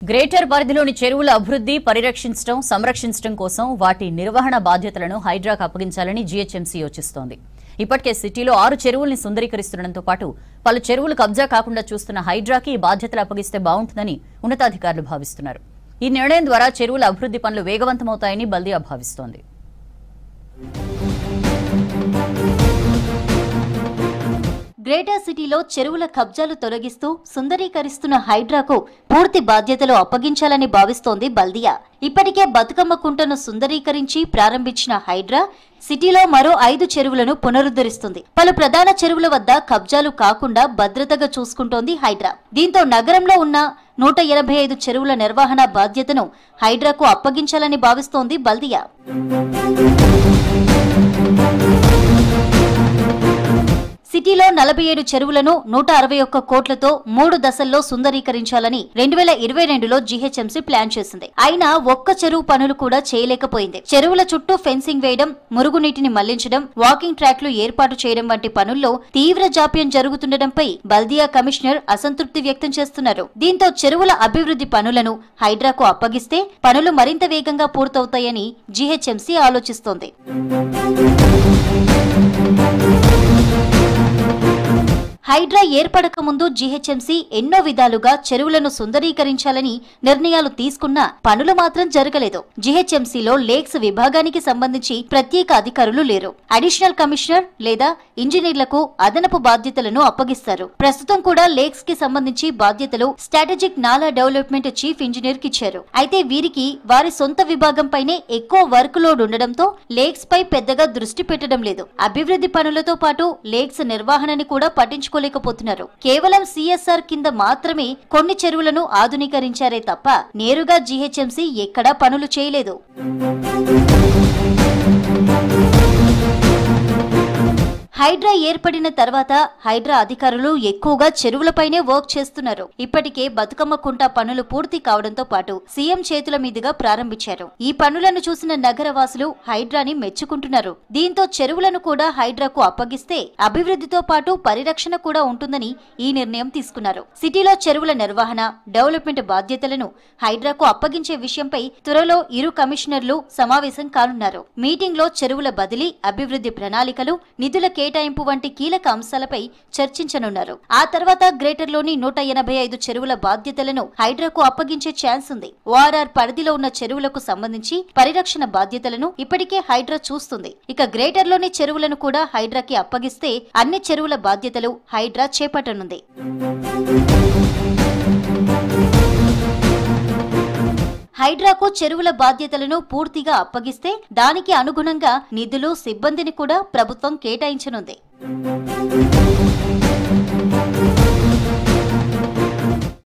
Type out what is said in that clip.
Greater పరిధిలోని చెరువుల అభివృద్ధి, పరిరక్షించడం, సంరక్షించడం కోసం వాటి నిర్వహణ బాధ్యతలను హైడ్రాకు అప్పగించాలని జీహెచ్ఎంసీ యోచిస్తోంది. ఇప్పటికే సిటీలో 6 చెరువుల్ని సుందరీకరిస్తుండటంతో పాటు పలు చెరువులు కబ్జా కాకుండా చూస్తున్న హైడ్రాకి ఈ బాధ్యతలు అప్పగిస్తే బాగుంటుందని ఉన్నతాధికారులు భావిస్తున్నారు. ఈ నిర్ణయం ద్వారా చెరువుల అభివృద్ధి పనులు వేగవంతమవుతాయని బల్దియా భావిస్తోంది. గ్రేటర్ సిటీలో చెరువుల కబ్జాలు తొలగిస్తూ సుందరీకరిస్తున్న హైడ్రాకు పూర్తి బాధ్యతలు అప్పగించాలని భావిస్తోంది బల్దియా. ఇప్పటికే బతుకమ్మ కుంటను సుందరీకరించి ప్రారంభించిన హైడ్రా సిటీలో మరో 5 చెరువులను పునరుద్ధరిస్తుంది. పలు ప్రధాన చెరువుల వద్ద కబ్జాలు కాకుండా భద్రతగా చూసుకుంటోంది హైడ్రా. దీంతో నగరంలో ఉన్న 185 చెరువుల నిర్వహణ బాధ్యతను హైడ్రాకు అప్పగించాలని భావిస్తోంది బల్దియా. సిటీలో 47 చెరువులను 161 కోట్లతో 3 దశల్లో సుందరీకరించాలని 2022లో జీహెచ్ఎంసీ ప్లాన్ చేసింది. అయినా ఒక్క చెరువు పనులు కూడా చేయలేకపోయింది. చెరువుల చుట్టూ ఫెన్సింగ్ వేయడం, మురుగునీటిని మళ్లించడం, వాకింగ్ ట్రాక్లు ఏర్పాటు చేయడం వంటి పనుల్లో తీవ్ర జాప్యం జరుగుతుండటంపై బల్దియా కమిషనర్ అసంతృప్తి వ్యక్తం చేస్తున్నారు. దీంతో చెరువుల అభివృద్ధి పనులను హైడ్రాకు అప్పగిస్తే పనులు మరింత వేగంగా పూర్తవుతాయని జీహెచ్ఎంసీ ఆలోచిస్తోంది. హైడ్రా ఏర్పడక ముందు జీహెచ్ఎంసీ ఎన్నో విధాలుగా చెరువులను సుందరీకరించాలని నిర్ణయాలు తీసుకున్నా పనులు మాత్రం జరగలేదు. జీహెచ్ఎంసీలో లేక్స్ విభాగానికి సంబంధించి ప్రత్యేక అధికారులు లేరు. అడిషనల్ కమిషనర్ లేదా ఇంజనీర్లకు అదనపు బాధ్యతలను అప్పగిస్తారు. ప్రస్తుతం కూడా లేక్స్ కి సంబంధించి బాధ్యతలు స్ట్రాటజిక్ నాలా డెవలప్మెంట్ చీఫ్ ఇంజనీర్ కి ఇచ్చారు. అయితే వీరికి వారి సొంత విభాగంపైనే ఎక్కువ వర్క్ లోడ్ ఉండడంతో లేక్స్ పై పెద్దగా దృష్టి పెట్టడం లేదు. అభివృద్ధి పనులతో పాటు లేక్స్ నిర్వహణని కూడా పట్టించుకోలేకపోతున్నారు. కేవలం సిఎస్ఆర్ కింద మాత్రమే కొన్ని చెరువులను ఆధునీకరించారే తప్ప నేరుగా జీహెచ్ఎంసీ ఎక్కడా పనులు చేయలేదు. హైడ్రా ఏర్పడిన తర్వాత హైడ్రా అధికారులు ఎక్కువగా చెరువులపైనే వర్క్ చేస్తున్నారు. ఇప్పటికే బతుకమ్మ కుంట పనులు పూర్తి కావడంతో పాటు సీఎం చేతుల మీదుగా ప్రారంభించారు. ఈ పనులను చూసిన నగరవాసులు హైడ్రాని మెచ్చుకుంటున్నారు. దీంతో చెరువులను కూడా హైడ్రాకు అప్పగిస్తే అభివృద్ధితో పాటు పరిరక్షణ కూడా ఉంటుందని ఈ నిర్ణయం తీసుకున్నారు. సిటీలో చెరువుల నిర్వహణ, డెవలప్మెంట్ బాధ్యతలను హైడ్రాకు అప్పగించే విషయంపై త్వరలో ఇరు కమిషనర్లు సమావేశం కానున్నారు. మీటింగ్ లో చెరువుల బదిలీ, అభివృద్ధి ప్రణాళికలు, నిధుల కేటాయింపు వంటి కీలక అంశాలపై చర్చించనున్నారు. ఆ తర్వాత గ్రేటర్లోని 185 చెరువుల బాధ్యతలను హైడ్రాకు అప్పగించే ఛాన్స్ ఉంది. ఓఆర్ఆర్ పరిధిలో ఉన్న చెరువులకు సంబంధించి పరిరక్షణ బాధ్యతలను ఇప్పటికే హైడ్రా చూస్తుంది. ఇక గ్రేటర్లోని చెరువులను కూడా హైడ్రాకి అప్పగిస్తే అన్ని చెరువుల బాధ్యతలు హైడ్రా చేపట్టనుంది. హైడ్రాకు చెరువుల బాధ్యతలను పూర్తిగా అప్పగిస్తే దానికి అనుగుణంగా నిధులు, సిబ్బందిని కూడా ప్రభుత్వం కేటాయించనుంది.